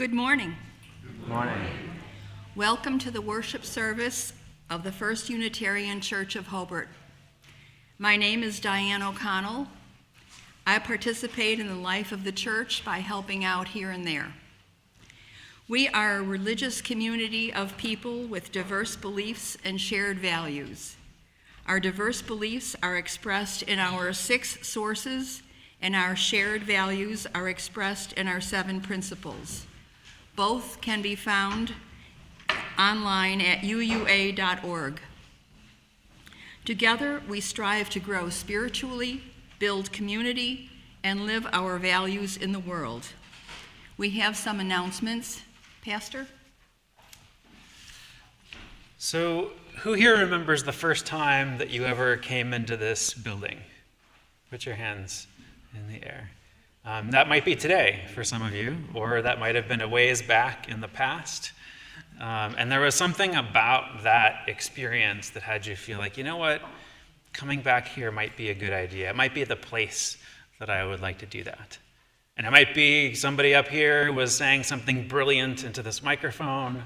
Good morning. Good morning. Welcome to the worship service of the First Unitarian Church of Hobart. My name is Diane O'Connell. I participate in the life of the church by helping out here and there. We are a religious community of people with diverse beliefs and shared values. Our diverse beliefs are expressed in our 6 sources, and our shared values are expressed in our 7 principles. Both can be found online at uua.org. Together, we strive to grow spiritually, build community, and live our values in the world. We have some announcements. Pastor? So, who here remembers the first time that you ever came into this building? Put your hands in the air. That might be today for some of you, or that might have been a ways back in the past. And there was something about that experience that had you feel like, you know what, coming back here might be a good idea. It might be the place that I would like to do that. And it might be somebody up here was saying something brilliant into this microphone.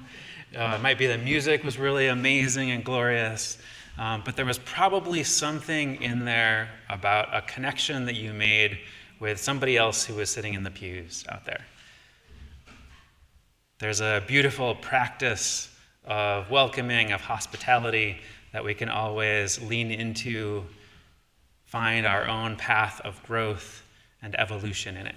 It might be the music was really amazing and glorious. But there was probably something in there about a connection that you made with somebody else who was sitting in the pews out there. There's a beautiful practice of welcoming, of hospitality that we can always lean into, find our own path of growth and evolution in it.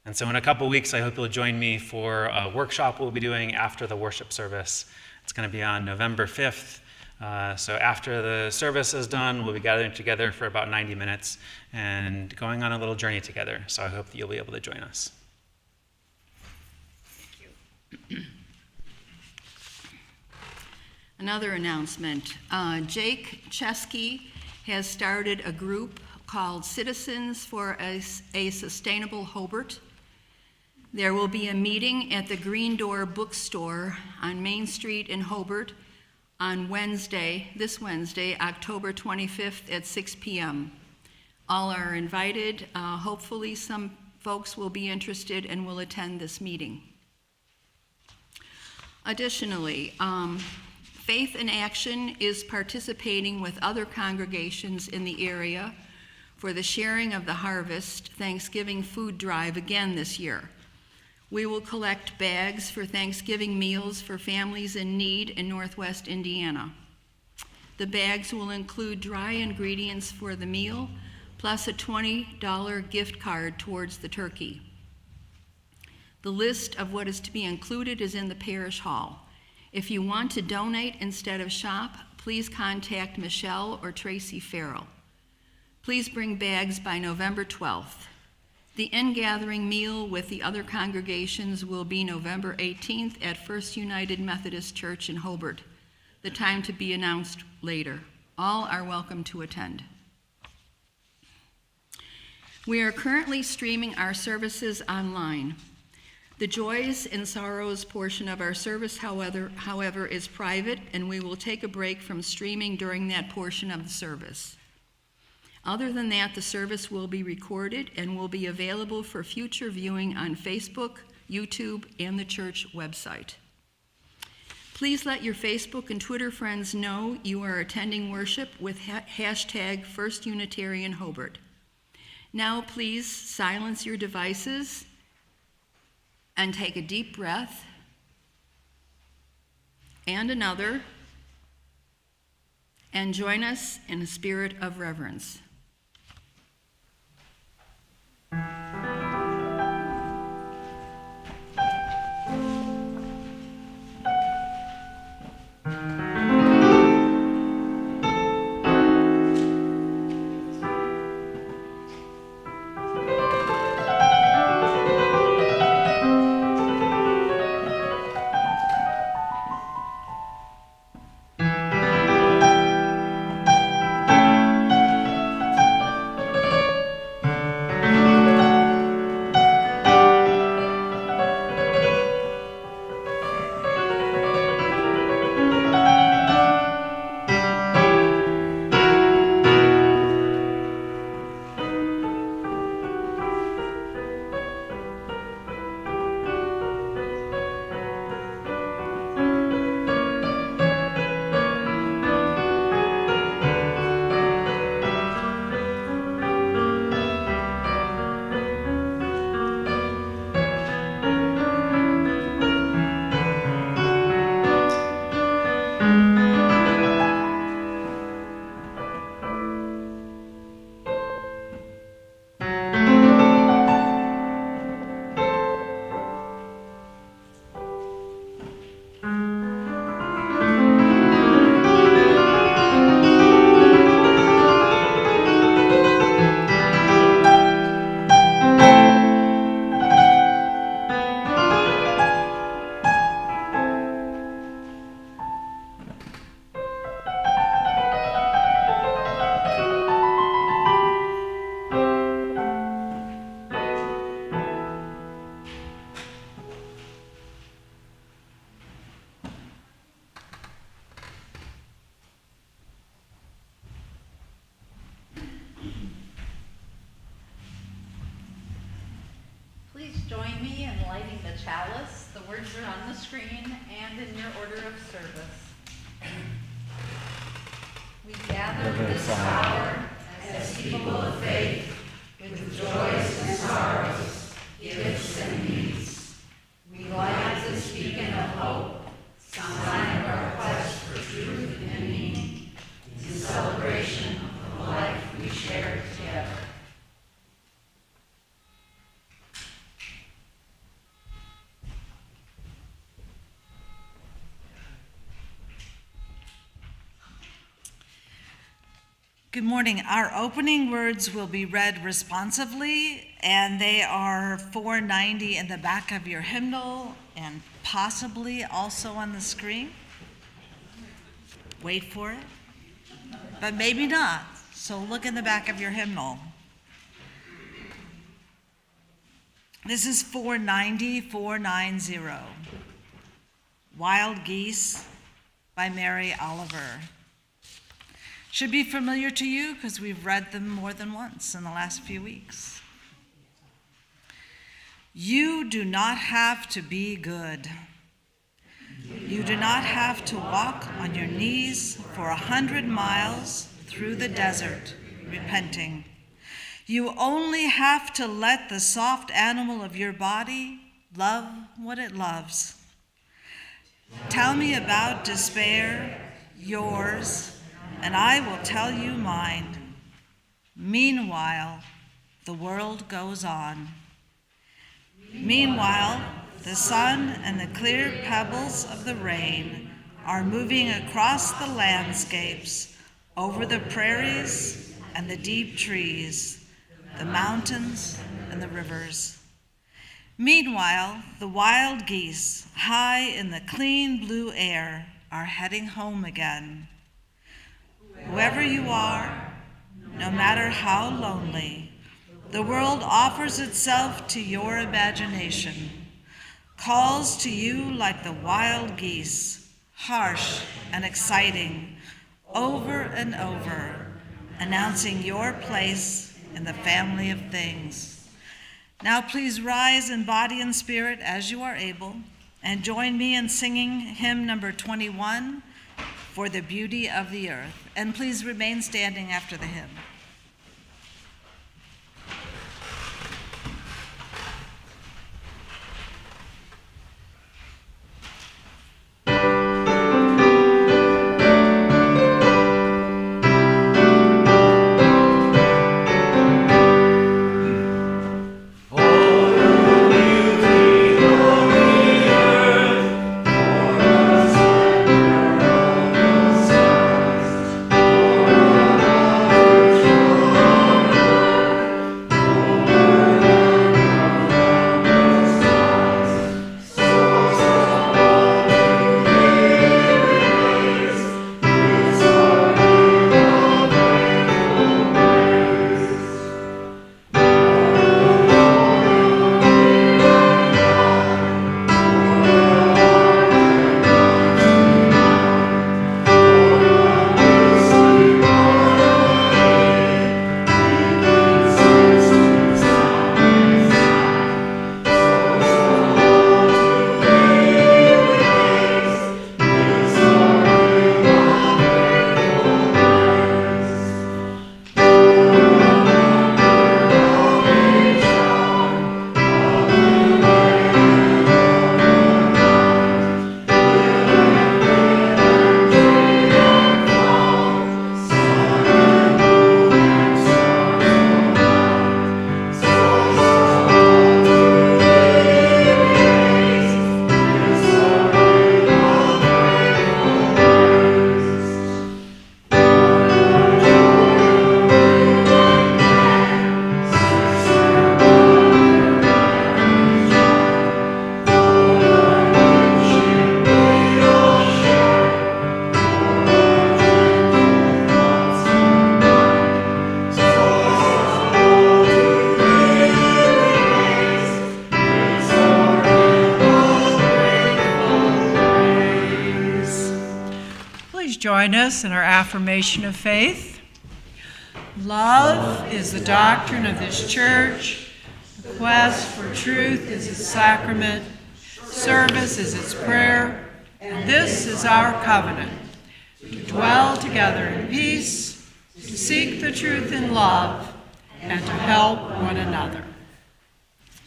And so in a couple weeks, I hope you'll join me for a workshop we'll be doing after the worship service. It's going to be on November 5th. So after the service is done, we'll be gathering together for about 90 minutes and going on a little journey together. So I hope that you'll be able to join us. Thank you. Another announcement. Jake Chesky has started a group called Citizens for a Sustainable Hobart. There will be a meeting at the Green Door Bookstore on Main Street in Hobart on this Wednesday, October 25th at 6 p.m. All are invited. Hopefully some folks will be interested and will attend this meeting. Additionally, Faith in Action is participating with other congregations in the area for the Sharing of the Harvest Thanksgiving food drive again this year. We will collect bags for Thanksgiving meals for families in need in Northwest Indiana. The bags will include dry ingredients for the meal, plus a $20 gift card towards the turkey. The list of what is to be included is in the parish hall. If you want to donate instead of shop, please contact Michelle or Tracy Farrell. Please bring bags by November 12th. The in-gathering meal with the other congregations will be November 18th at First United Methodist Church in Hobart. The time to be announced later. All are welcome to attend. We are currently streaming our services online. The joys and sorrows portion of our service, however, is private, and we will take a break from streaming during that portion of the service. Other than that, the service will be recorded and will be available for future viewing on Facebook, YouTube, and the church website. Please let your Facebook and Twitter friends know you are attending worship with hashtag First Unitarian Hobart. Now please silence your devices and take a deep breath and another, and join us in a spirit of reverence. join me in lighting the chalice. The words are on the screen and in your order of service. We gather this hour as people of faith, with joys and sorrows, gifts and needs. We light this beacon of hope, sign of our quest for truth and meaning, in celebration of the life we share together. Good morning. Our opening words will be read responsively, and they are 490 in the back of your hymnal and possibly also on the screen. Wait for it, but maybe not. So look in the back of your hymnal. This is 490. Wild Geese by Mary Oliver. Should be familiar to you because we've read them more than once in the last few weeks. You do not have to be good. You do not have to walk on your knees for 100 miles through the desert, repenting. You only have to let the soft animal of your body love what it loves. Tell me about despair, yours, and I will tell you mine. Meanwhile, the world goes on. Meanwhile, the sun and the clear pebbles of the rain are moving across the landscapes, over the prairies and the deep trees, the mountains and the rivers. Meanwhile, the wild geese, high in the clean blue air, are heading home again. Whoever you are, no matter how lonely, the world offers itself to your imagination, calls to you like the wild geese, harsh and exciting, over and over, announcing your place in the family of things. Now please rise in body and spirit as you are able, and join me in singing hymn number 21, For the Beauty of the Earth. And please remain standing after the hymn. Join us in our affirmation of faith. Love is the doctrine of this church. The Quest for truth is its sacrament. Service is its prayer. And this is our covenant, to dwell together in peace, to seek the truth in love, and to help one another.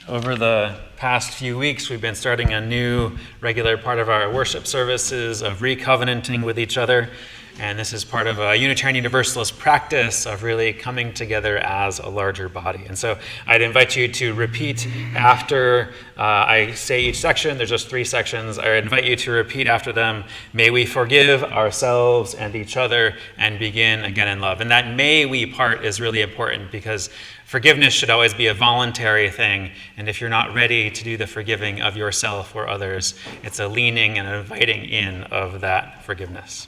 Over the past few weeks, we've been starting a new regular part of our worship services of recovenanting with each other. And this is part of a Unitarian Universalist practice of really coming together as a larger body. And so I'd invite you to repeat after I say each section. There's just 3 sections. I invite you to repeat after them. May we forgive ourselves and each other and begin again in love. And that may we part is really important because forgiveness should always be a voluntary thing. And if you're not ready to do the forgiving of yourself or others, it's a leaning and inviting in of that forgiveness.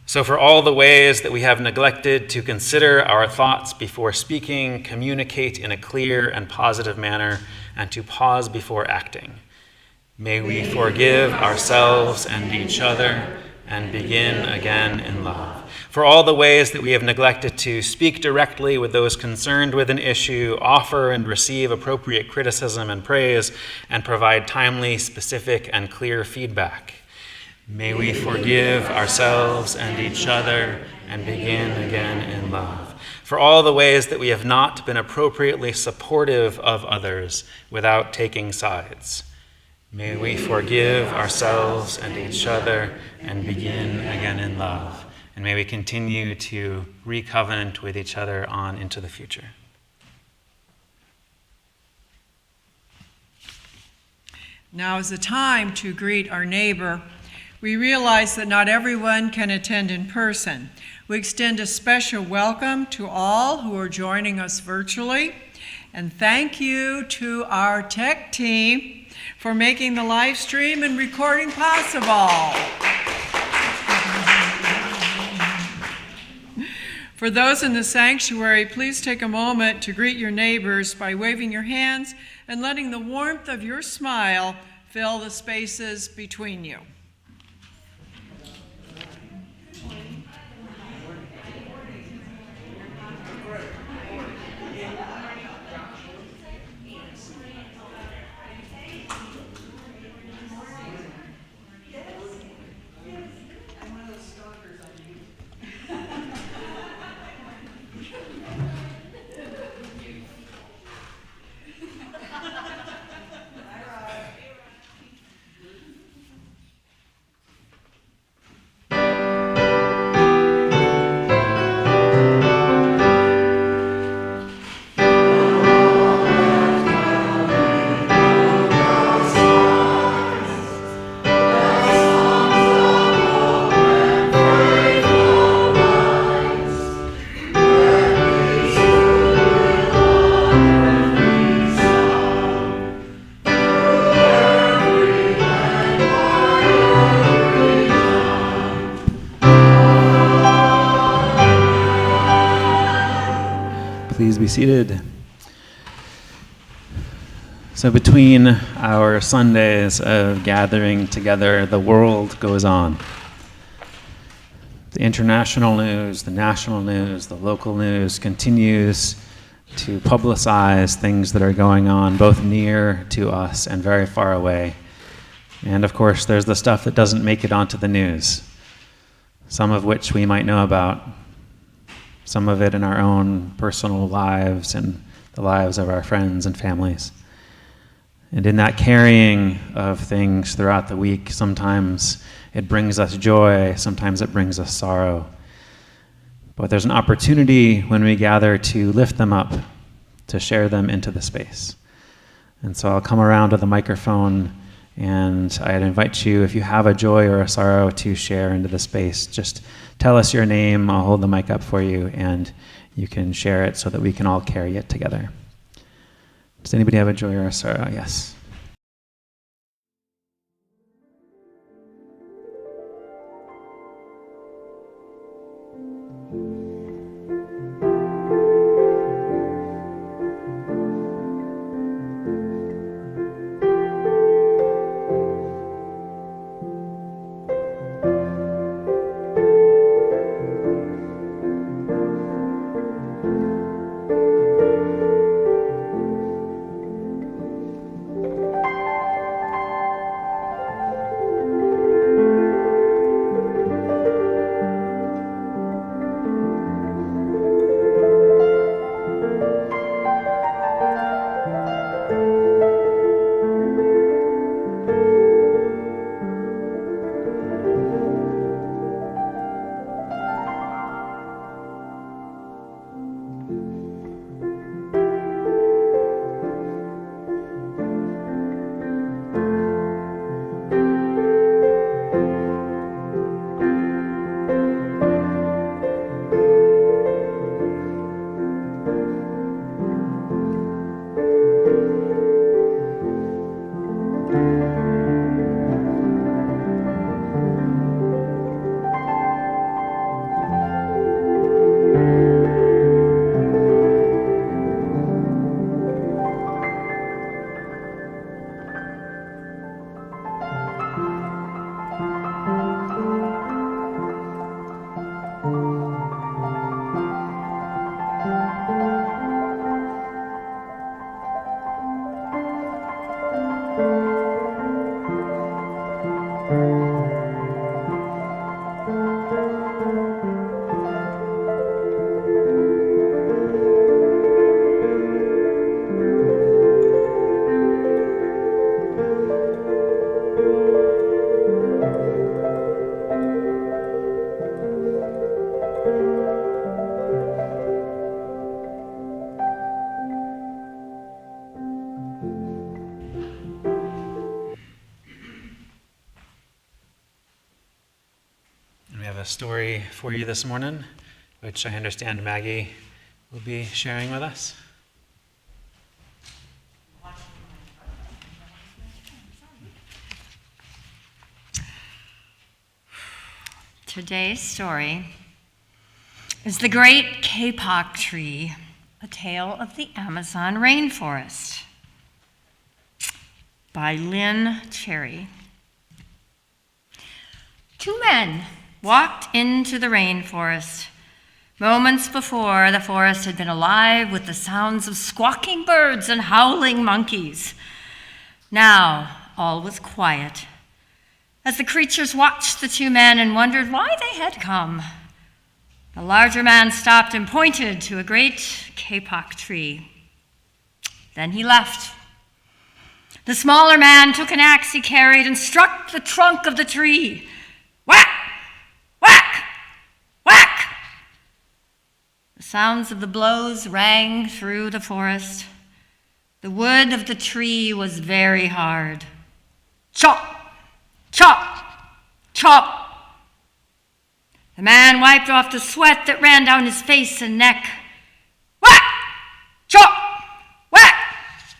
So for all the ways that we have neglected to consider our thoughts before speaking, communicate in a clear and positive manner, and to pause before acting, may we forgive ourselves and each other and begin again in love. For all the ways that we have neglected to speak directly with those concerned with an issue, offer and receive appropriate criticism and praise, and provide timely, specific, and clear feedback, may we forgive ourselves and each other and begin again in love. For all the ways that we have not been appropriately supportive of others without taking sides, may we forgive ourselves and each other and begin again in love. And may we continue to recovenant with each other on into the future. Now is the time to greet our neighbor. We realize that not everyone can attend in person. We extend a special welcome to all who are joining us virtually. And thank you to our tech team for making the live stream and recording possible. For those in the sanctuary, please take a moment to greet your neighbors by waving your hands and letting the warmth of your smile fill the spaces between you. Please be seated. So between our Sundays of gathering together, the world goes on. The international news, the national news, the local news continues to publicize things that are going on both near to us and very far away. And of course, there's the stuff that doesn't make it onto the news, some of which we might know about, some of it in our own personal lives and the lives of our friends and families. And in that carrying of things throughout the week, sometimes it brings us joy, sometimes it brings us sorrow. But there's an opportunity when we gather to lift them up, to share them into the space. And so I'll come around to the microphone and I'd invite you, if you have a joy or a sorrow to share into the space, just tell us your name, I'll hold the mic up for you, and you can share it so that we can all carry it together. Does anybody have a joy or a sorrow? Yes. have a story for you this morning, which I understand Maggie will be sharing with us. Today's story is The Great Kapok Tree, a tale of the Amazon rainforest, by Lynn Cherry. Two men walked into the rainforest. Moments before, the forest had been alive with the sounds of squawking birds and howling monkeys. Now, all was quiet, as the creatures watched the two men and wondered why they had come. The larger man stopped and pointed to a great kapok tree. Then he left. The smaller man took an axe he carried and struck the trunk of the tree. Whack! Whack! Whack! The sounds of the blows rang through the forest. The wood of the tree was very hard. Chop! Chop! Chop! The man wiped off the sweat that ran down his face and neck. Whack! Chop! Whack!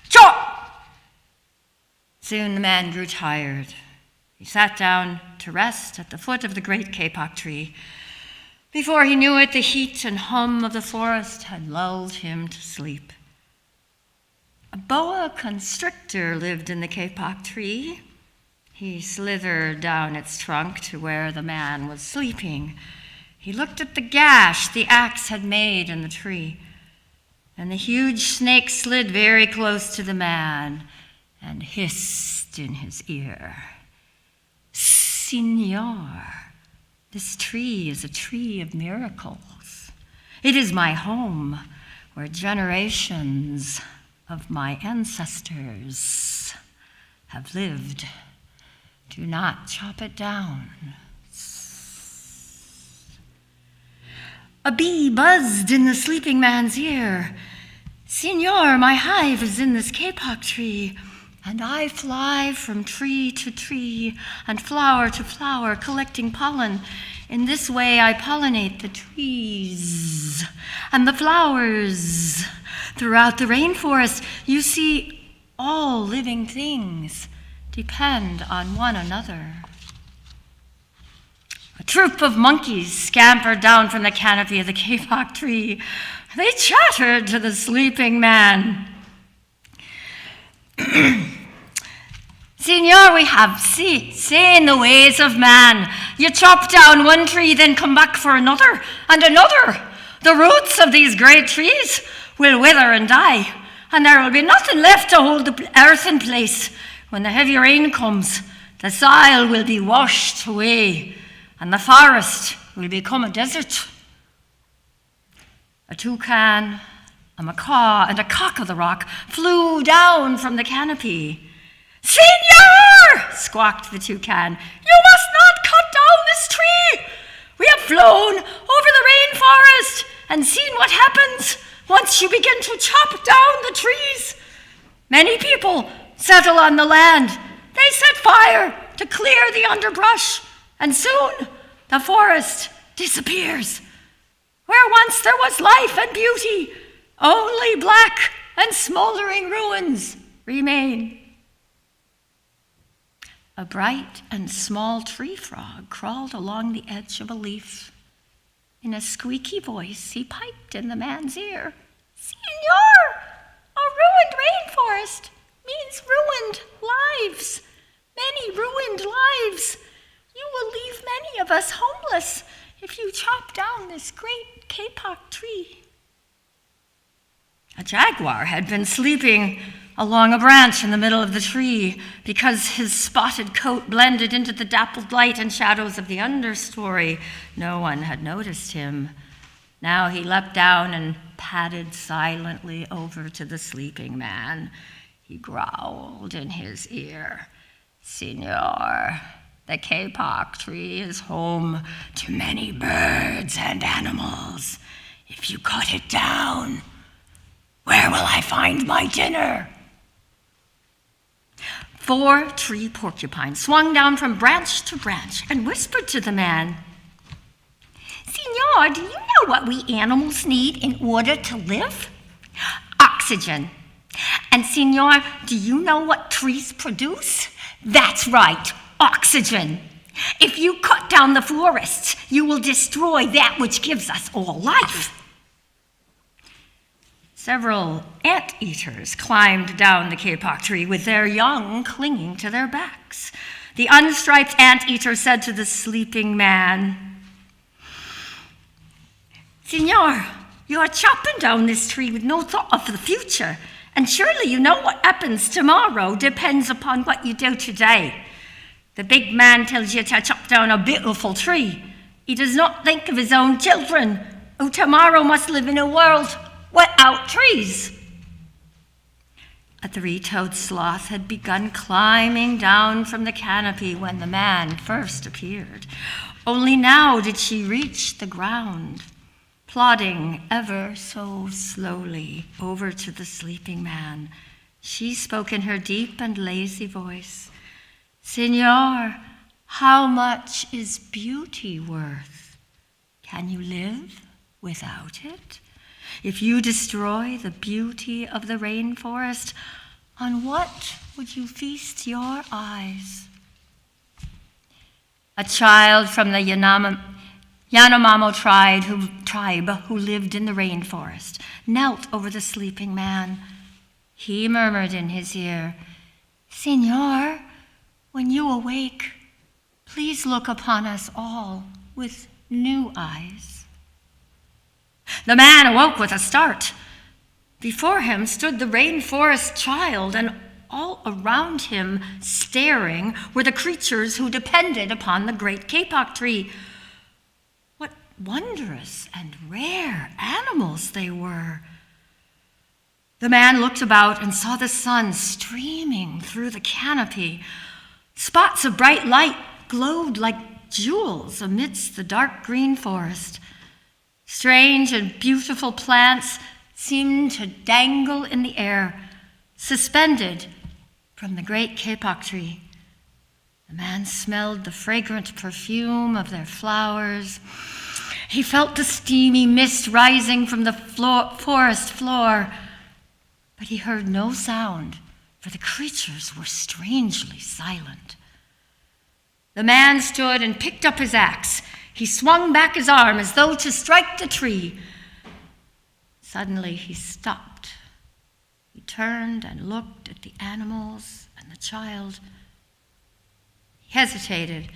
Chop! Soon the man grew tired. He sat down to rest at the foot of the great kapok tree. Before he knew it, the heat and hum of the forest had lulled him to sleep. A boa constrictor lived in the kapok tree. He slithered down its trunk to where the man was sleeping. He looked at the gash the axe had made in the tree, and the huge snake slid very close to the man and hissed in his ear. Signor, this tree is a tree of miracles. It is my home where generations of my ancestors have lived. Do not chop it down. A bee buzzed in the sleeping man's ear. Signor, my hive is in this kapok tree, and I fly from tree to tree and flower to flower, collecting pollen. In this way, I pollinate the trees and the flowers. Throughout the rainforest, you see all living things depend on one another. A troop of monkeys scampered down from the canopy of the kapok tree. They chattered to the sleeping man. Signor, we have seen the ways of man. You chop down one tree, then come back for another and another. The roots of these great trees will wither and die, and there will be nothing left to hold the earth in place. When the heavy rain comes, the soil will be washed away, and the forest will become a desert. A toucan, a macaw, and a cock of the rock flew down from the canopy. Signor, squawked the toucan, you must not cut down this tree. We have flown over the rainforest and seen what happens once you begin to chop down the trees. Many people settle on the land. They set fire to clear the underbrush, and soon the forest disappears. Where once there was life and beauty, only black and smoldering ruins remain. A bright and small tree frog crawled along the edge of a leaf. In a squeaky voice, he piped in the man's ear. Signor, a ruined rainforest means ruined lives. Many ruined lives. You will leave many of us homeless if you chop down this great kapok tree. A jaguar had been sleeping along a branch in the middle of the tree because his spotted coat blended into the dappled light and shadows of the understory. No one had noticed him. Now he leapt down and padded silently over to the sleeping man. He growled in his ear, Signor, the kapok tree is home to many birds and animals. If you cut it down, where will I find my dinner? 4 tree porcupines swung down from branch to branch and whispered to the man, Senor, do you know what we animals need in order to live? Oxygen. And Senor, do you know what trees produce? That's right, oxygen. If you cut down the forests, you will destroy that which gives us all life. Several anteaters climbed down the kapok tree with their young clinging to their backs. The unstriped anteater said to the sleeping man, Senor, you are chopping down this tree with no thought of the future, and surely you know what happens tomorrow depends upon what you do today. The big man tells you to chop down a beautiful tree. He does not think of his own children, who tomorrow must live in a world without trees. A three-toed sloth had begun climbing down from the canopy when the man first appeared. Only now did she reach the ground, plodding ever so slowly over to the sleeping man. She spoke in her deep and lazy voice. Senor, how much is beauty worth? Can you live without it? If you destroy the beauty of the rainforest, on what would you feast your eyes? A child from the Yanomamo tribe who lived in the rainforest knelt over the sleeping man. He murmured in his ear, Senor, when you awake, please look upon us all with new eyes. The man awoke with a start. Before him stood the rainforest child, and all around him, staring, were the creatures who depended upon the great kapok tree. What wondrous and rare animals they were. The man looked about and saw the sun streaming through the canopy. Spots of bright light glowed like jewels amidst the dark green forest. Strange and beautiful plants seemed to dangle in the air, suspended from the great kapok tree. The man smelled the fragrant perfume of their flowers. He felt the steamy mist rising from the forest floor, but he heard no sound, for the creatures were strangely silent. The man stood and picked up his axe. He swung back his arm as though to strike the tree. Suddenly he stopped. He turned and looked at the animals and the child. He hesitated.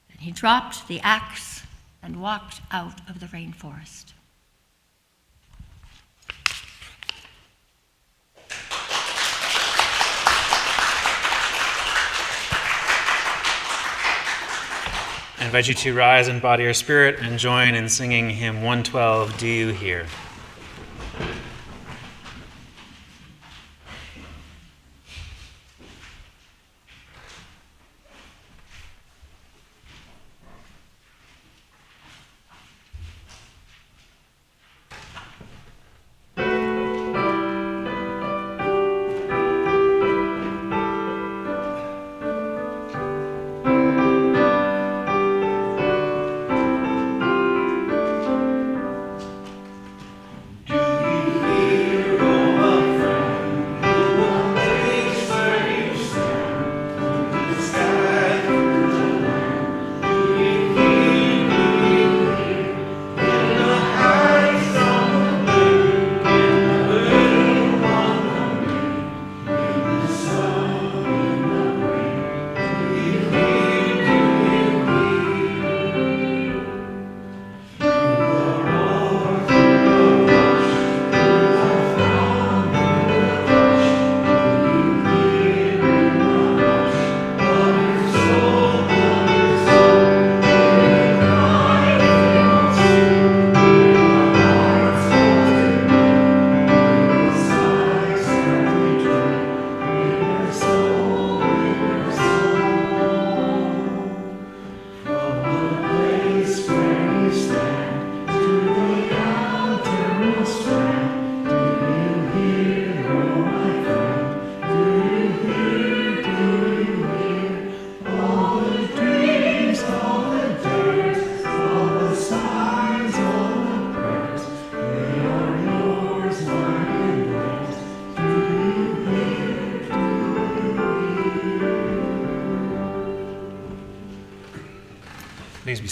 Then he dropped the axe and walked out of the rainforest. I invite you to rise in body or spirit and join in singing hymn 112, Do You Hear?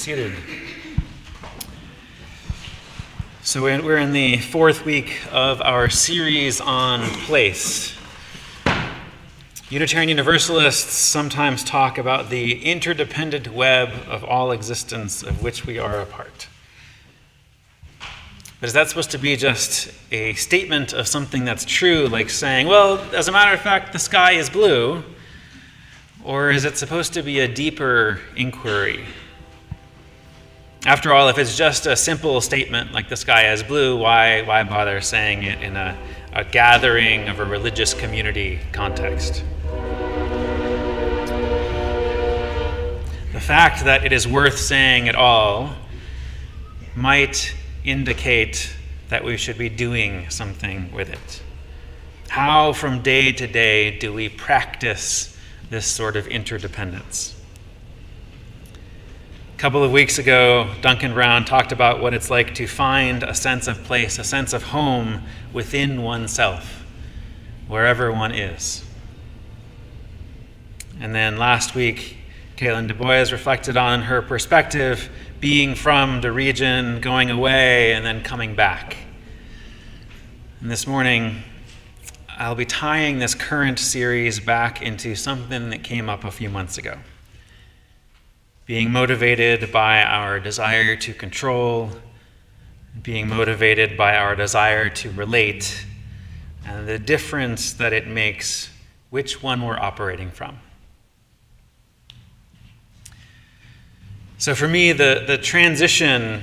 seated. So we're in the fourth week of our series on place. Unitarian Universalists sometimes talk about the interdependent web of all existence of which we are a part. But is that supposed to be just a statement of something that's true, like saying, well, as a matter of fact, the sky is blue? Or is it supposed to be a deeper inquiry? After all, if it's just a simple statement like the sky is blue, why bother saying it in a gathering of a religious community context? The fact that it is worth saying at all might indicate that we should be doing something with it. How from day to day do we practice this sort of interdependence? A couple of weeks ago, Duncan Brown talked about what it's like to find a sense of place, a sense of home within oneself, wherever one is. And then last week, Kaylin Du Bois reflected on her perspective, being from the region, going away, and then coming back. And this morning, I'll be tying this current series back into something that came up a few months ago. Being motivated by our desire to control, being motivated by our desire to relate, and the difference that it makes which one we're operating from. So for me, the transition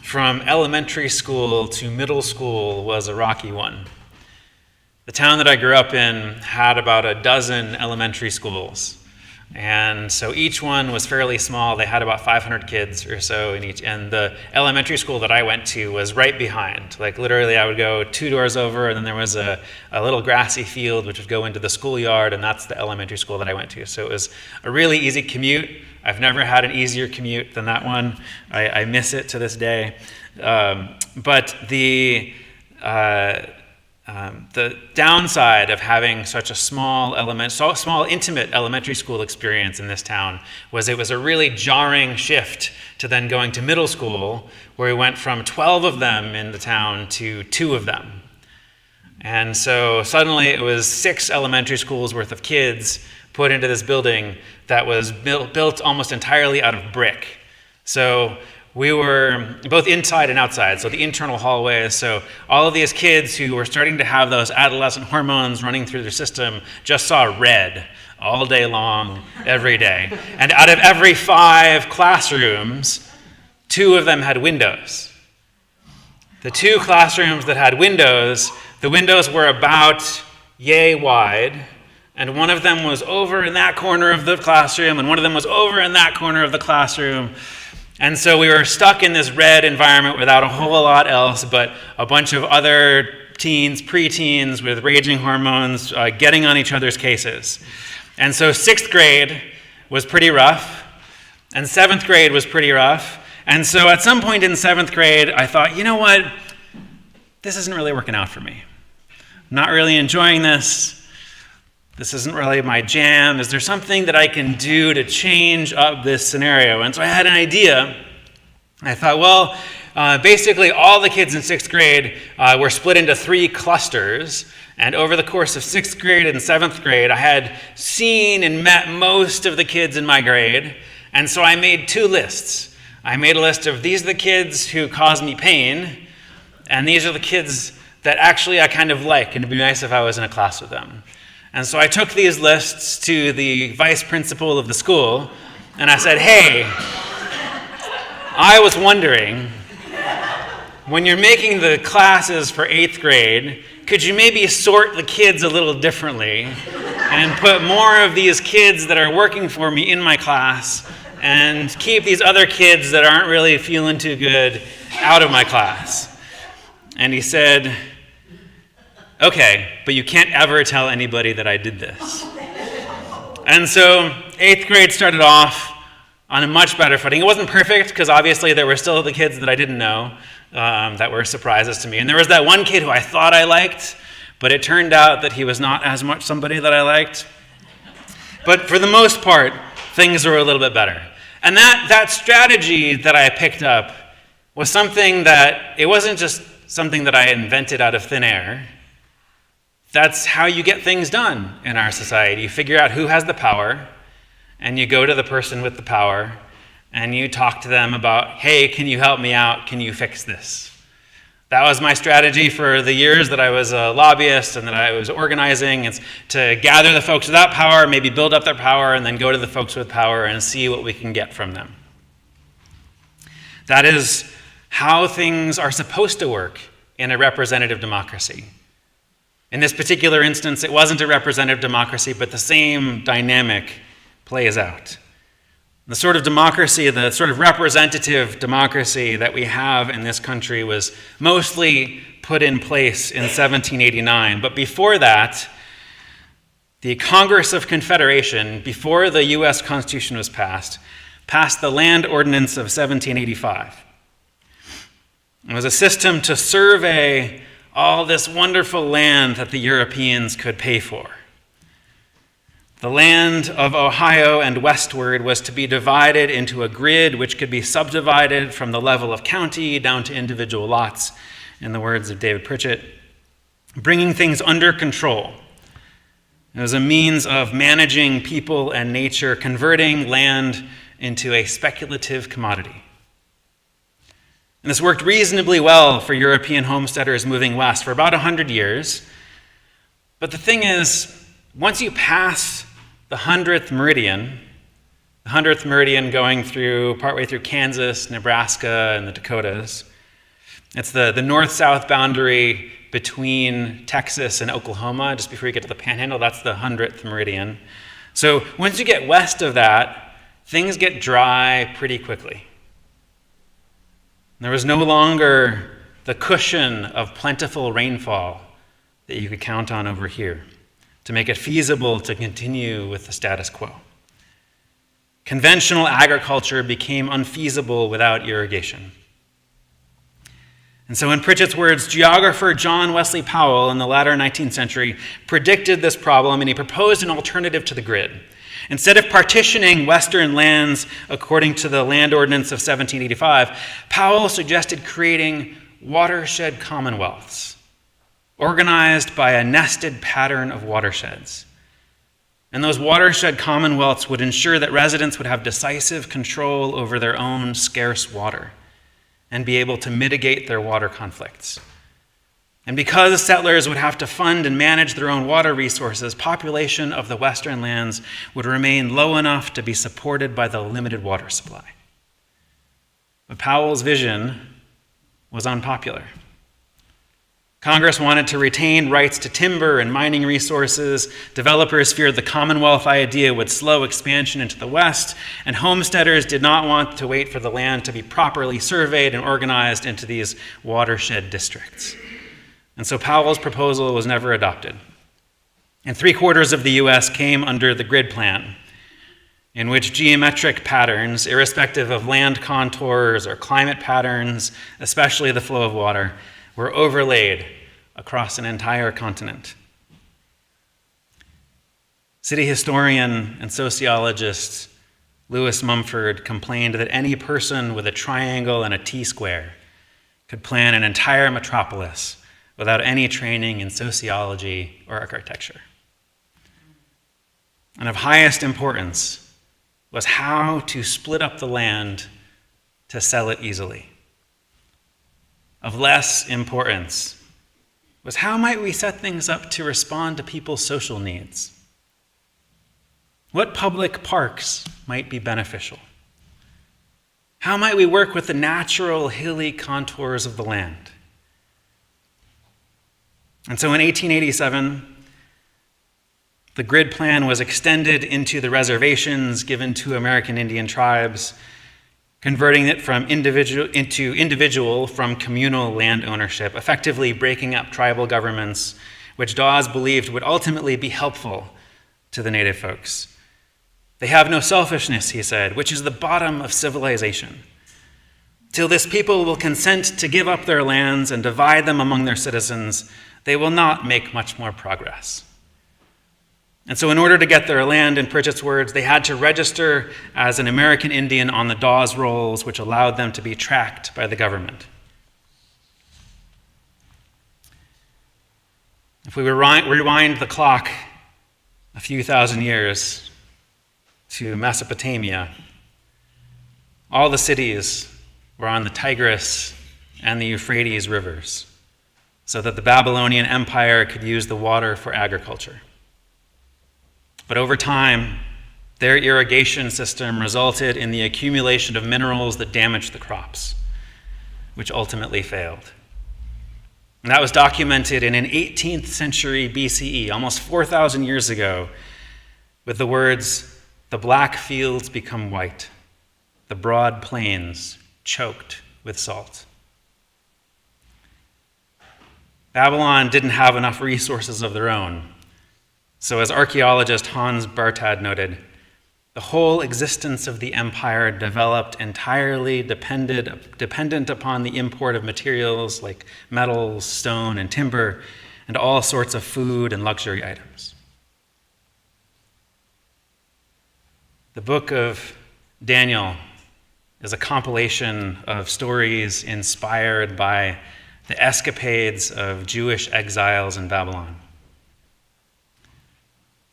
from elementary school to middle school was a rocky one. The town that I grew up in had about a dozen elementary schools. And so each one was fairly small. They had about 500 kids or so in each. And the elementary school that I went to was right behind. Like literally I would go 2 doors over, and then there was a little grassy field which would go into the schoolyard, and that's the elementary school that I went to. So it was a really easy commute. I've never had an easier commute than that one. I miss it to this day. But the downside of having such a small intimate elementary school experience in this town was it was a really jarring shift to then going to middle school, where we went from 12 of them in the town to 2 of them. And so suddenly it was 6 elementary schools worth of kids put into this building that was built almost entirely out of brick. So we were both inside and outside, so the internal hallways. So all of these kids who were starting to have those adolescent hormones running through their system just saw red all day long, every day. And out of every 5 classrooms, 2 of them had windows. The 2 classrooms that had windows, the windows were about yay wide, and one of them was over in that corner of the classroom, and one of them was over in that corner of the classroom. And so we were stuck in this red environment without a whole lot else but a bunch of other teens, preteens with raging hormones getting on each other's cases. And so 6th grade was pretty rough, and 7th grade was pretty rough. And so at some point in 7th grade, I thought, you know what? This isn't really working out for me. I'm not really enjoying this. This isn't really my jam. Is there something that I can do to change up this scenario? And so I had an idea. I thought, well, basically all the kids in 6th grade were split into 3 clusters. And over the course of 6th grade and 7th grade, I had seen and met most of the kids in my grade. And so I made 2 lists. I made a list of these are the kids who cause me pain, and these are the kids that actually I kind of like, and it'd be nice if I was in a class with them. And so I took these lists to the vice principal of the school, and I said, hey, I was wondering, when you're making the classes for 8th grade, could you maybe sort the kids a little differently and put more of these kids that are working for me in my class and keep these other kids that aren't really feeling too good out of my class? And he said, okay, but you can't ever tell anybody that I did this. And so 8th grade started off on a much better footing. It wasn't perfect, because obviously there were still the kids that I didn't know that were surprises to me. And there was that one kid who I thought I liked, but it turned out that he was not as much somebody that I liked. But for the most part, things were a little bit better. And that strategy that I picked up was something that, it wasn't just something that I invented out of thin air. That's how you get things done in our society. You figure out who has the power, and you go to the person with the power, and you talk to them about, hey, can you help me out? Can you fix this? That was my strategy for the years that I was a lobbyist and that I was organizing. It's to gather the folks without power, maybe build up their power, and then go to the folks with power and see what we can get from them. That is how things are supposed to work in a representative democracy. In this particular instance, it wasn't a representative democracy, but the same dynamic plays out. The sort of democracy, the sort of representative democracy that we have in this country was mostly put in place in 1789. But before that, the Congress of Confederation, before the U.S. Constitution was passed the Land Ordinance of 1785. It was a system to survey all this wonderful land that the Europeans could pay for. The land of Ohio and westward was to be divided into a grid which could be subdivided from the level of county down to individual lots, in the words of David Pritchett, bringing things under control. It was a means of managing people and nature, converting land into a speculative commodity. And this worked reasonably well for European homesteaders moving west for about 100 years. But the thing is, once you pass the 100th meridian going through partway through Kansas, Nebraska, and the Dakotas, it's the north-south boundary between Texas and Oklahoma, just before you get to the Panhandle. That's the 100th meridian. So once you get west of that, things get dry pretty quickly. There was no longer the cushion of plentiful rainfall that you could count on over here to make it feasible to continue with the status quo. Conventional agriculture became unfeasible without irrigation. And so in Pritchett's words, geographer John Wesley Powell in the latter 19th century predicted this problem, and he proposed an alternative to the grid. Instead of partitioning Western lands according to the Land Ordinance of 1785, Powell suggested creating watershed commonwealths, organized by a nested pattern of watersheds. And those watershed commonwealths would ensure that residents would have decisive control over their own scarce water and be able to mitigate their water conflicts. And because settlers would have to fund and manage their own water resources, population of the western lands would remain low enough to be supported by the limited water supply. But Powell's vision was unpopular. Congress wanted to retain rights to timber and mining resources. Developers feared the Commonwealth idea would slow expansion into the West, and homesteaders did not want to wait for the land to be properly surveyed and organized into these watershed districts. And so Powell's proposal was never adopted. And 3/4 of the U.S. came under the grid plan, in which geometric patterns, irrespective of land contours or climate patterns, especially the flow of water, were overlaid across an entire continent. City historian and sociologist Lewis Mumford complained that any person with a triangle and a T-square could plan an entire metropolis without any training in sociology or architecture. And of highest importance was how to split up the land to sell it easily. Of less importance was how might we set things up to respond to people's social needs? What public parks might be beneficial? How might we work with the natural hilly contours of the land? And so in 1887, the grid plan was extended into the reservations given to American Indian tribes, converting it from individual from communal land ownership, effectively breaking up tribal governments, which Dawes believed would ultimately be helpful to the native folks. They have no selfishness, he said, which is the bottom of civilization. Till this people will consent to give up their lands and divide them among their citizens, they will not make much more progress. And so in order to get their land, in Pritchett's words, they had to register as an American Indian on the Dawes rolls, which allowed them to be tracked by the government. If we rewind the clock a few thousand years to Mesopotamia, all the cities were on the Tigris and the Euphrates rivers, so that the Babylonian Empire could use the water for agriculture. But over time, their irrigation system resulted in the accumulation of minerals that damaged the crops, which ultimately failed. And that was documented in an 18th century BCE, almost 4,000 years ago, with the words, "The black fields become white, the broad plains choked with salt." Babylon didn't have enough resources of their own. So as archaeologist Hans Bartad noted, the whole existence of the empire developed entirely dependent upon the import of materials like metals, stone, and timber, and all sorts of food and luxury items. The book of Daniel is a compilation of stories inspired by the escapades of Jewish exiles in Babylon.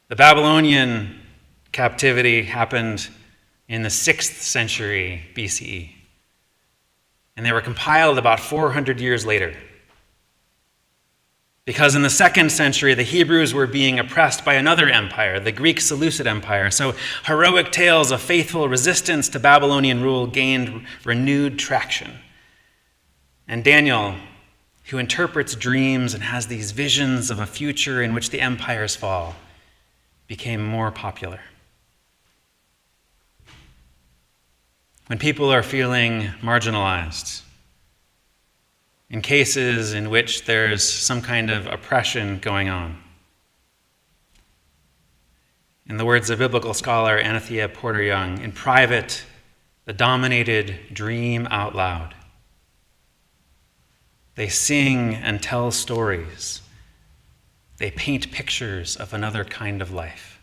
The Babylonian captivity happened in the 6th century BCE, and they were compiled about 400 years later. Because in the 2nd century, the Hebrews were being oppressed by another empire, the Greek Seleucid Empire, so heroic tales of faithful resistance to Babylonian rule gained renewed traction. And Daniel, who interprets dreams and has these visions of a future in which the empires fall, became more popular. When people are feeling marginalized, in cases in which there's some kind of oppression going on, in the words of biblical scholar Anthea Porter Young, in private, the dominated dream out loud. They sing and tell stories. They paint pictures of another kind of life.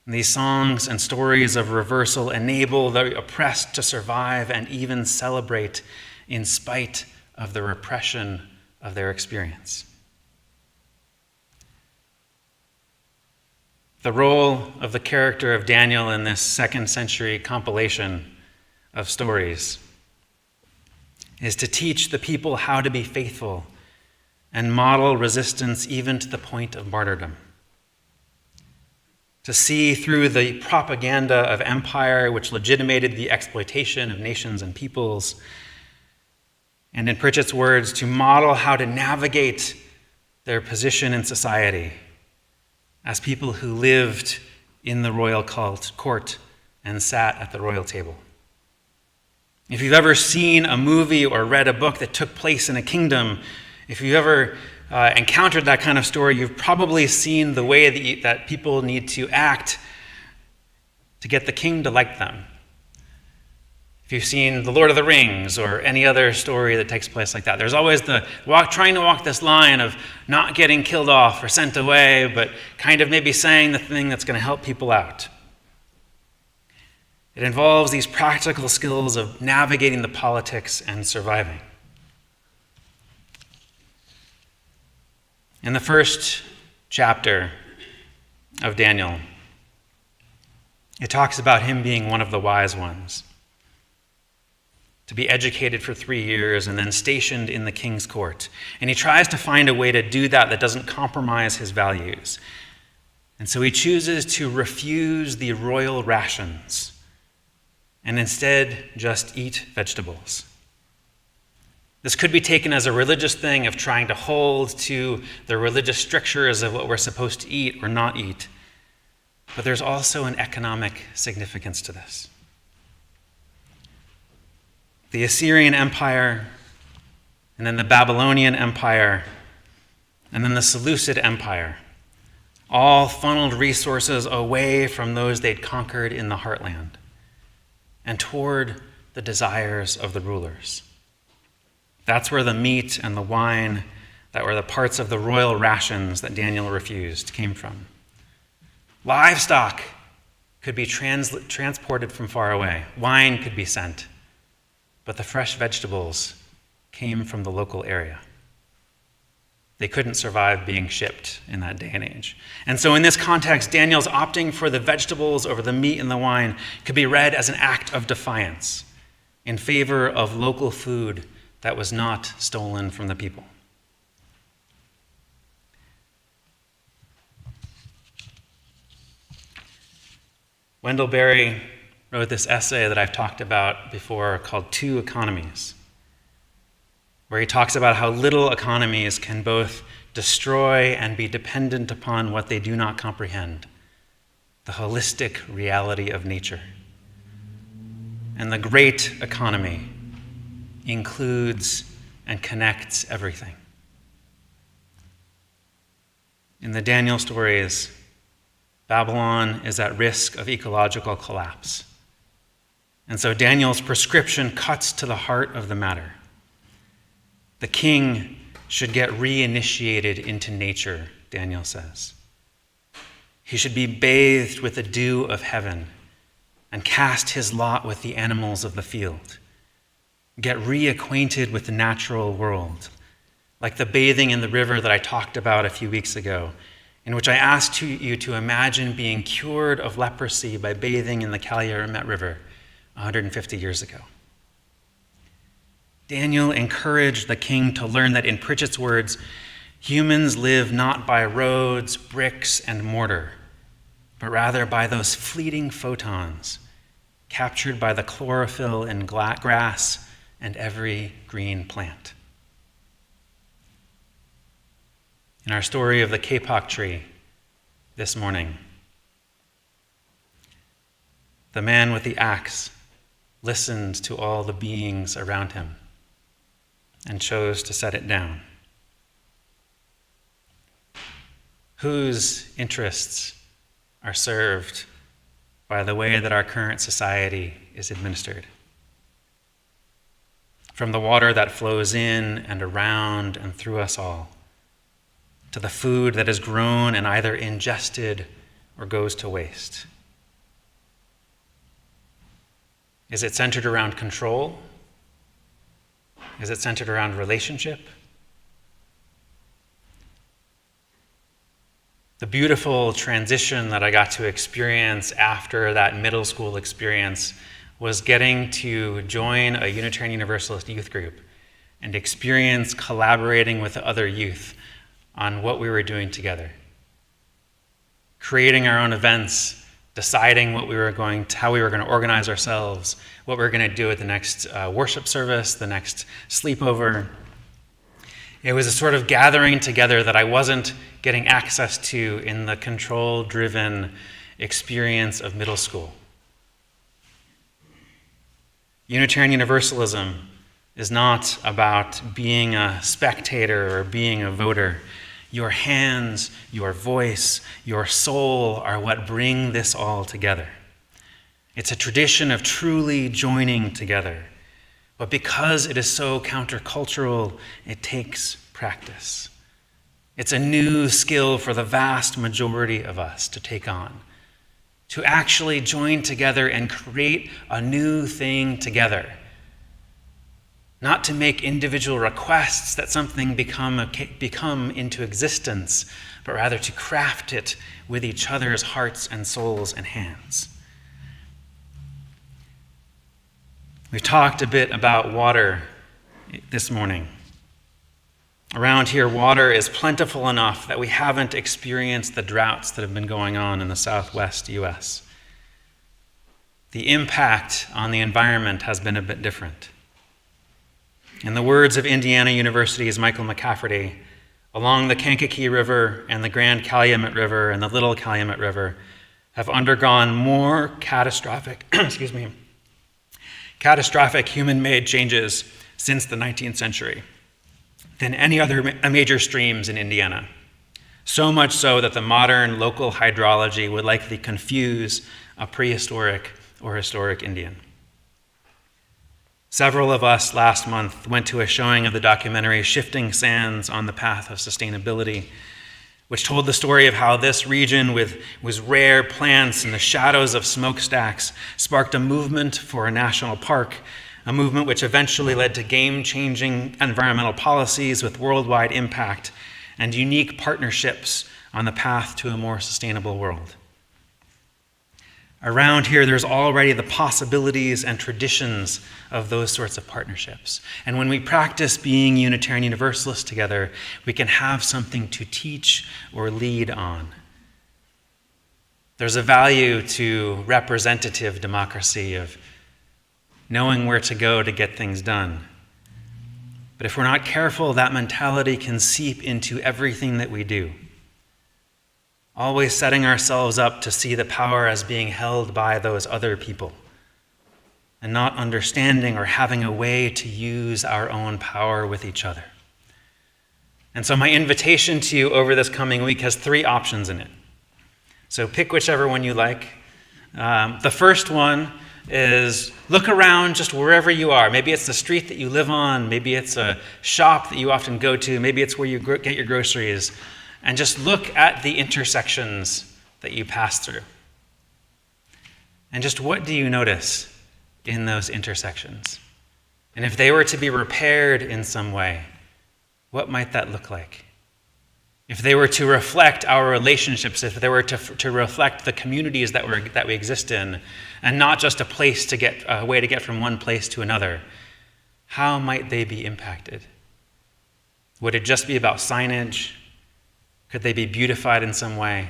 And these songs and stories of reversal enable the oppressed to survive and even celebrate in spite of the repression of their experience. The role of the character of Daniel in this 2nd century compilation of stories is to teach the people how to be faithful and model resistance even to the point of martyrdom. To see through the propaganda of empire which legitimated the exploitation of nations and peoples, and in Pritchett's words, to model how to navigate their position in society as people who lived in the royal court and sat at the royal table. If you've ever seen a movie or read a book that took place in a kingdom, if you've ever encountered that kind of story, you've probably seen the way that people need to act to get the king to like them. If you've seen The Lord of the Rings or any other story that takes place like that, there's always trying to walk this line of not getting killed off or sent away, but kind of maybe saying the thing that's going to help people out. It involves these practical skills of navigating the politics and surviving. In the 1st chapter of Daniel, it talks about him being one of the wise ones, to be educated for 3 years and then stationed in the king's court. And he tries to find a way to do that doesn't compromise his values. And so he chooses to refuse the royal rations and instead just eat vegetables. This could be taken as a religious thing of trying to hold to the religious strictures of what we're supposed to eat or not eat. But there's also an economic significance to this. The Assyrian Empire, and then the Babylonian Empire, and then the Seleucid Empire, all funneled resources away from those they'd conquered in the heartland and toward the desires of the rulers. That's where the meat and the wine that were the parts of the royal rations that Daniel refused came from. Livestock could be transported from far away. Wine could be sent. But the fresh vegetables came from the local area. They couldn't survive being shipped in that day and age. And so in this context, Daniel's opting for the vegetables over the meat and the wine could be read as an act of defiance in favor of local food that was not stolen from the people. Wendell Berry wrote this essay that I've talked about before called Two Economies, where he talks about how little economies can both destroy and be dependent upon what they do not comprehend, the holistic reality of nature. And the great economy includes and connects everything. In the Daniel stories, Babylon is at risk of ecological collapse. And so Daniel's prescription cuts to the heart of the matter. The king should get reinitiated into nature, Daniel says. He should be bathed with the dew of heaven and cast his lot with the animals of the field. Get reacquainted with the natural world, like the bathing in the river that I talked about a few weeks ago, in which I asked you to imagine being cured of leprosy by bathing in the Calumet River 150 years ago. Daniel encouraged the king to learn that, in Pritchett's words, humans live not by roads, bricks, and mortar, but rather by those fleeting photons captured by the chlorophyll in grass and every green plant. In our story of the kapok tree this morning, the man with the axe listened to all the beings around him and chose to set it down. Whose interests are served by the way that our current society is administered? From the water that flows in and around and through us all, to the food that is grown and either ingested or goes to waste. Is it centered around control? Is it centered around relationship? The beautiful transition that I got to experience after that middle school experience was getting to join a Unitarian Universalist youth group and experience collaborating with other youth on what we were doing together. Creating our own events, deciding how we were going to organize ourselves, what we were going to do at the next worship service, the next sleepover. It was a sort of gathering together that I wasn't getting access to in the control-driven experience of middle school. Unitarian Universalism is not about being a spectator or being a voter. Your hands, your voice, your soul are what bring this all together. It's a tradition of truly joining together. But because it is so countercultural, it takes practice. It's a new skill for the vast majority of us to take on, to actually join together and create a new thing together. Not to make individual requests that something become into existence, but rather to craft it with each other's hearts and souls and hands. We've talked a bit about water this morning. Around here, water is plentiful enough that we haven't experienced the droughts that have been going on in the southwest U.S. The impact on the environment has been a bit different. In the words of Indiana University's Michael McCafferty, along the Kankakee River and the Grand Calumet River and the Little Calumet River have undergone more catastrophic human-made changes since the 19th century than any other major streams in Indiana. So much so that the modern local hydrology would likely confuse a prehistoric or historic Indian. Several of us last month went to a showing of the documentary Shifting Sands on the Path of Sustainability, which told the story of how this region with rare plants and the shadows of smokestacks sparked a movement for a national park, a movement which eventually led to game-changing environmental policies with worldwide impact and unique partnerships on the path to a more sustainable world. Around here, there's already the possibilities and traditions of those sorts of partnerships. And when we practice being Unitarian Universalists together, we can have something to teach or lead on. There's a value to representative democracy, of knowing where to go to get things done. But if we're not careful, that mentality can seep into everything that we do. Always setting ourselves up to see the power as being held by those other people, and not understanding or having a way to use our own power with each other. And so my invitation to you over this coming week has 3 options in it. So pick whichever one you like. The first one is look around just wherever you are. Maybe it's the street that you live on. Maybe it's a shop that you often go to. Maybe it's where you get your groceries. And just look at the intersections that you pass through. And just what do you notice in those intersections? And if they were to be repaired in some way, what might that look like? If they were to reflect our relationships, if they were to reflect the communities that we exist in, and not just a way to get from one place to another, how might they be impacted? Would it just be about signage? Could they be beautified in some way?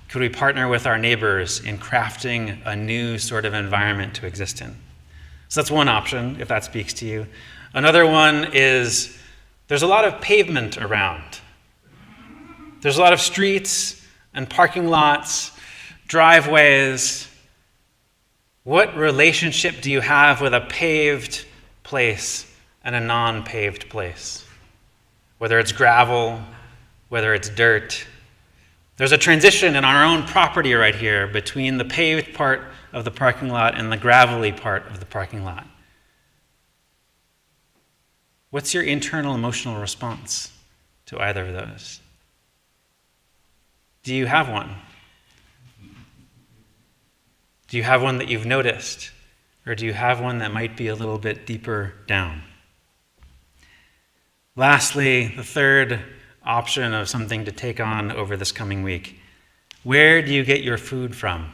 Could we partner with our neighbors in crafting a new sort of environment to exist in? So that's one option, if that speaks to you. Another one is there's a lot of pavement around. There's a lot of streets and parking lots, driveways. What relationship do you have with a paved place and a non-paved place? Whether it's gravel, whether it's dirt. There's a transition in our own property right here between the paved part of the parking lot and the gravelly part of the parking lot. What's your internal emotional response to either of those? Do you have one? Do you have one that you've noticed? Or do you have one that might be a little bit deeper down? Lastly, the third option of something to take on over this coming week. Where do you get your food from?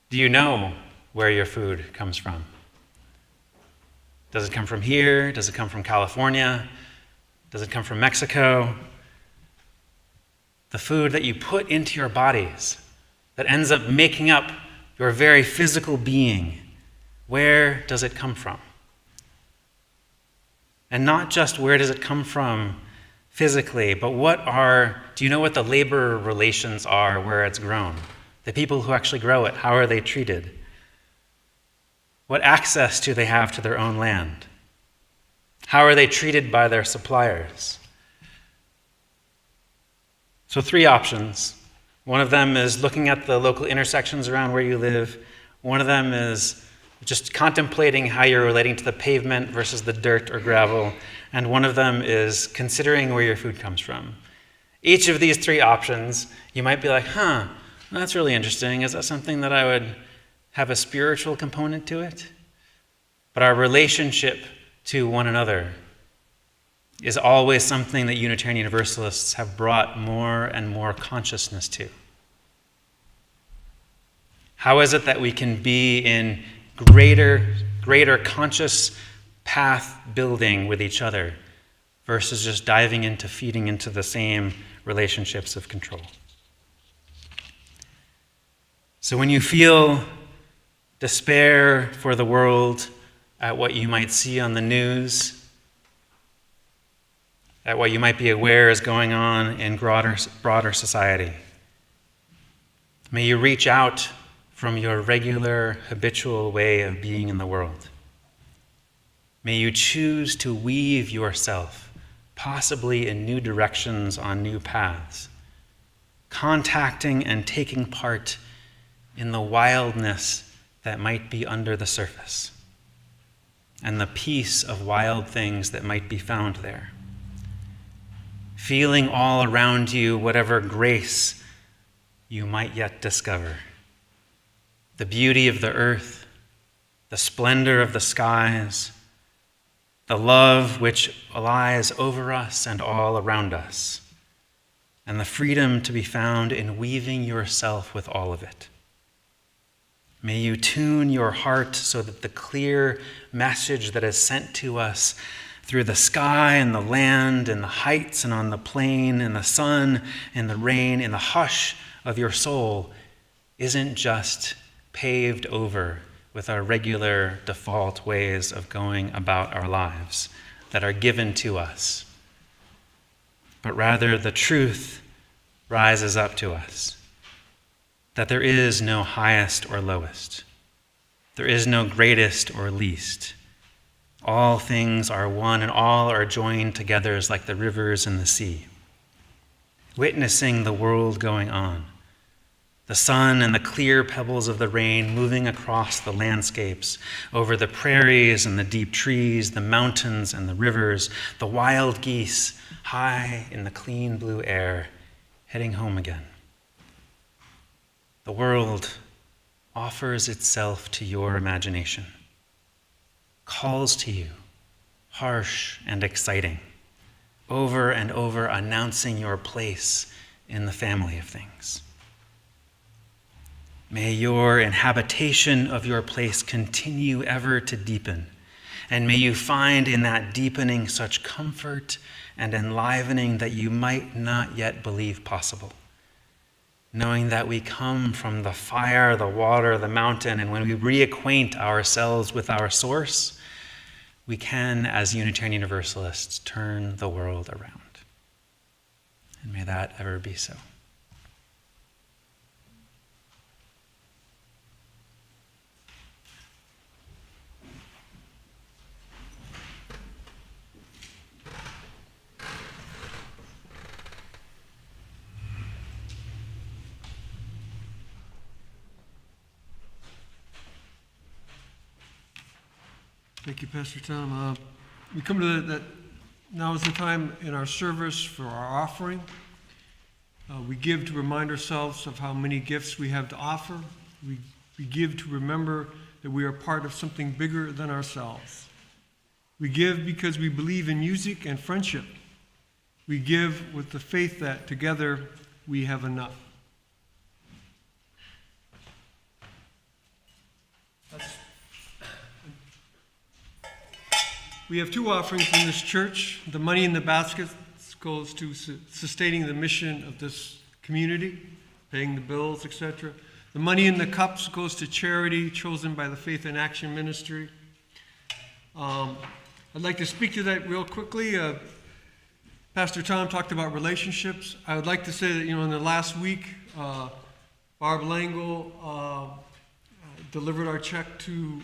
Do you know where your food comes from? Does it come from here? Does it come from California? Does it come from Mexico? The food that you put into your bodies, that ends up making up your very physical being, where does it come from? And not just where does it come from physically, but do you know what the labor relations are where it's grown? The people who actually grow it, how are they treated? What access do they have to their own land? How are they treated by their suppliers? So 3 options. One of them is looking at the local intersections around where you live. One of them is just contemplating how you're relating to the pavement versus the dirt or gravel. And one of them is considering where your food comes from. Each of these 3 options, you might be like, that's really interesting. Is that something that I would have a spiritual component to it? But our relationship to one another is always something that Unitarian Universalists have brought more and more consciousness to. How is it that we can be in greater conscious path building with each other versus just diving into feeding into the same relationships of control? So when you feel despair for the world at what you might see on the news, at what you might be aware is going on in broader society, may you reach out from your regular, habitual way of being in the world. May you choose to weave yourself, possibly in new directions on new paths, contacting and taking part in the wildness that might be under the surface. and the peace of wild things that might be found there. Feeling all around you whatever grace you might yet discover. The beauty of the earth, the splendor of the skies, the love which lies over us and all around us, and the freedom to be found in weaving yourself with all of it. May you tune your heart so that the clear message that is sent to us through the sky and the land and the heights and on the plain and the sun and the rain in the hush of your soul isn't just paved over with our regular default ways of going about our lives that are given to us, but rather the truth rises up to us, that there is no highest or lowest, there is no greatest or least. All things are one and all are joined together as like the rivers and the sea. Witnessing the world going on, the sun and the clear pebbles of the rain moving across the landscapes, over the prairies and the deep trees, the mountains and the rivers, the wild geese high in the clean blue air, heading home again. The world offers itself to your imagination, calls to you, harsh and exciting, over and over announcing your place in the family of things. May your inhabitation of your place continue ever to deepen, and may you find in that deepening such comfort and enlivening that you might not yet believe possible, knowing that we come from the fire, the water, the mountain, and when we reacquaint ourselves with our source, we can, as Unitarian Universalists, turn the world around. And may that ever be so. Thank you, Pastor Tom. We come to that. Now is the time in our service for our offering. We give to remind ourselves of how many gifts we have to offer. We give to remember that we are part of something bigger than ourselves. We give because we believe in music and friendship. We give with the faith that together we have enough. We have two offerings in this church. The money in the basket goes to sustaining the mission of this community, paying the bills, etc. The money in the cups goes to charity chosen by the Faith in Action Ministry. I'd like to speak to that real quickly. Pastor Tom talked about relationships. I would like to say that, in the last week, Barb Langle delivered our check to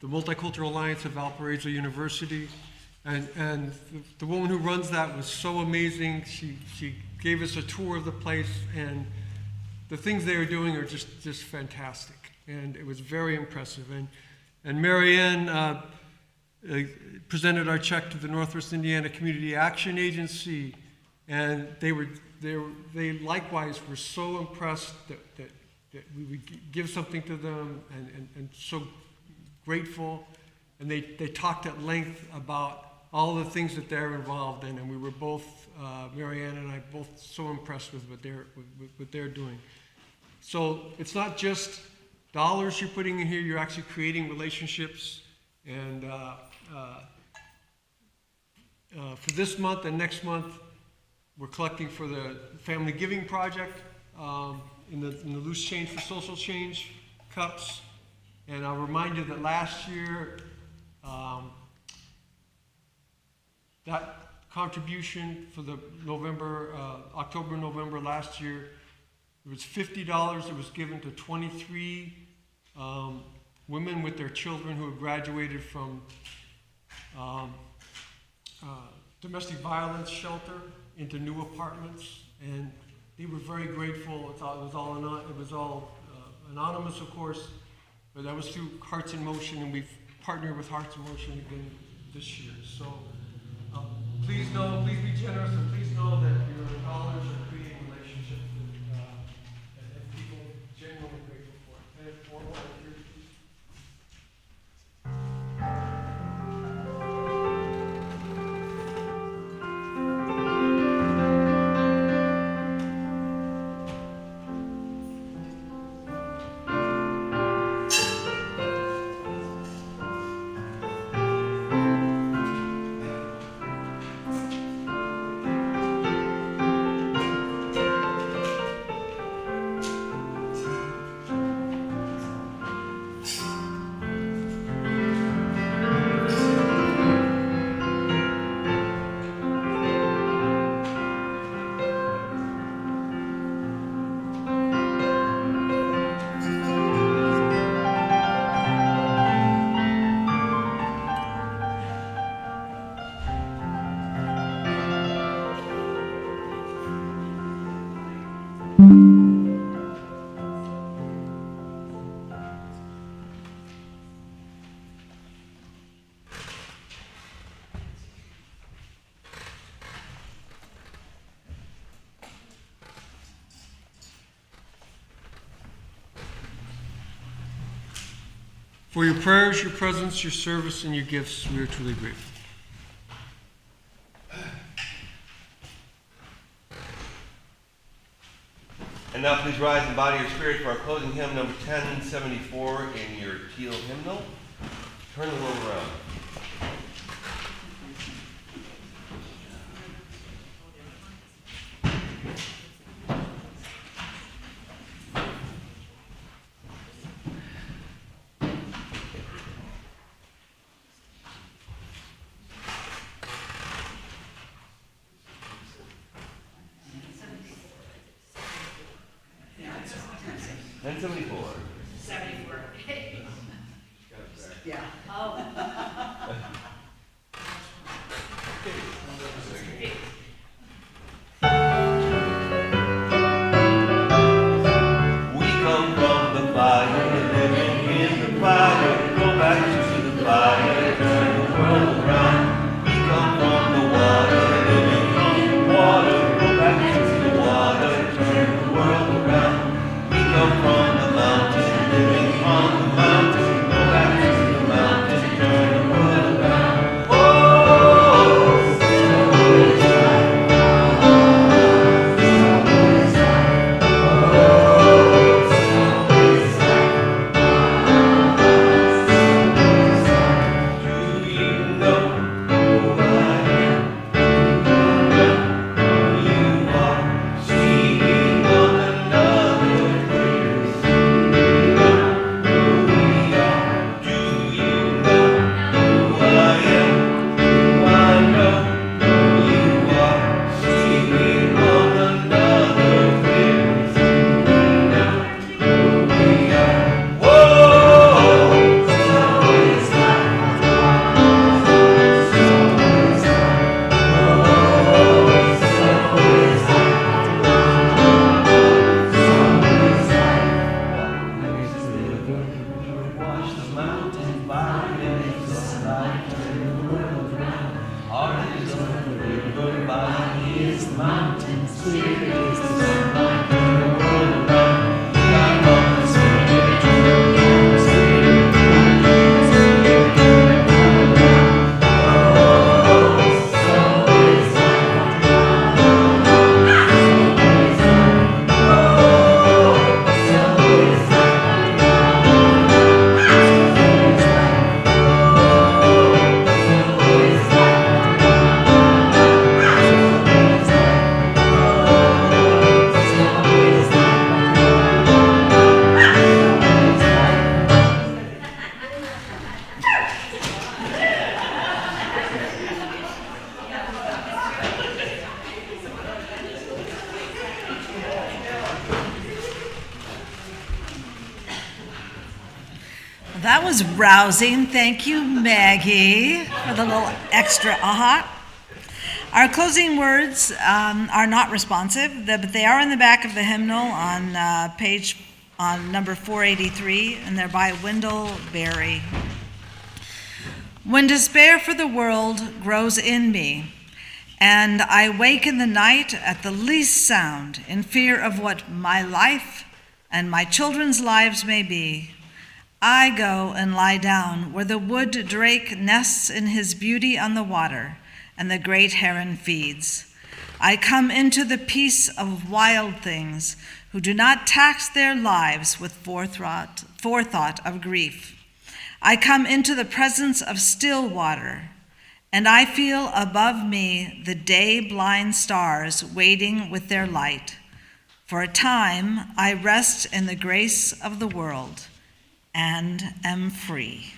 the Multicultural Alliance of Valparaiso University. And the woman who runs that was so amazing. She gave us a tour of the place, and the things they are doing are just fantastic. And it was very impressive. And Marianne presented our check to the Northwest Indiana Community Action Agency, and they likewise were so impressed that we would give something to them, and so grateful. And they talked at length about all the things that they're involved in, and we were both, Marianne and I, both so impressed with what they're doing. So it's not just dollars you're putting in here, you're actually creating relationships. And for this month and next month, we're collecting for the Family Giving Project in the Loose Change for Social Change cups. And I'll remind you that last year, that contribution for the October, November last year, it was $50. It was given to 23 women with their children who had graduated from domestic violence shelter into new apartments, and they were very grateful. It was all anonymous, of course, but that was through Hearts in Motion, and we've partner with Hearts in Motion again this year. So please be generous, and please know that your dollars are creating relationships and people genuinely grateful for it. And for what you're For your prayers, your presence, your service, and your gifts, we are truly grateful. And now please rise in body or spirit for our closing hymn, number 1074 in your teal hymnal. Turn the world around. That was rousing. Thank you, Maggie, for the little extra aha. Our closing words are not responsive, but they are in the back of the hymnal on page on number 483, and they're by Wendell Berry. When despair for the world grows in me, and I wake in the night at the least sound in fear of what my life and my children's lives may be, I go and lie down where the wood drake nests in his beauty on the water, and the great heron feeds. I come into the peace of wild things who do not tax their lives with forethought of grief. I come into the presence of still water, and I feel above me the day-blind stars waiting with their light. For a time I rest in the grace of the world and am free.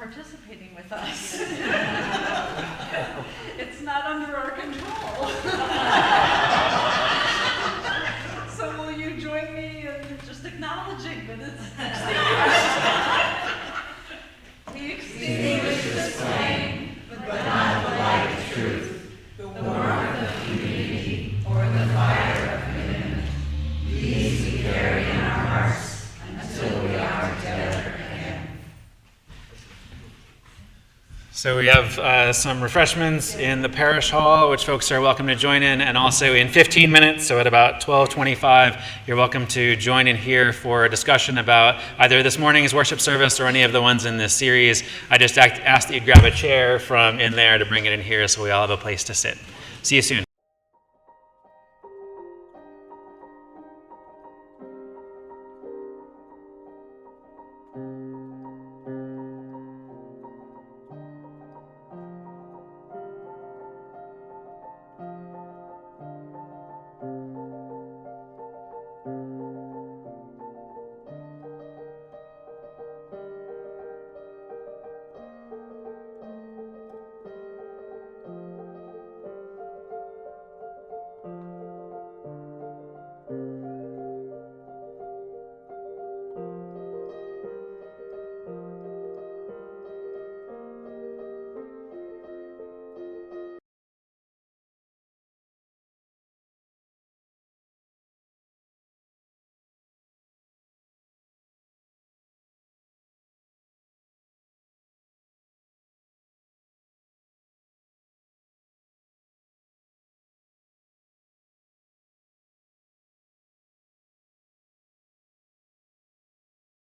participating with us. It's not under our control. So will you join me in just acknowledging that it's we extinguish this flame, but not the light of truth, the warmth of community, or the fire of commitment. These we carry in our hearts until we are together again. So we have some refreshments in the parish hall, which folks are welcome to join in, and also in 15 minutes, so at about 12:25, you're welcome to join in here for a discussion about either this morning's worship service or any of the ones in this series. I just ask that you grab a chair from in there to bring it in here so we all have a place to sit. See you soon.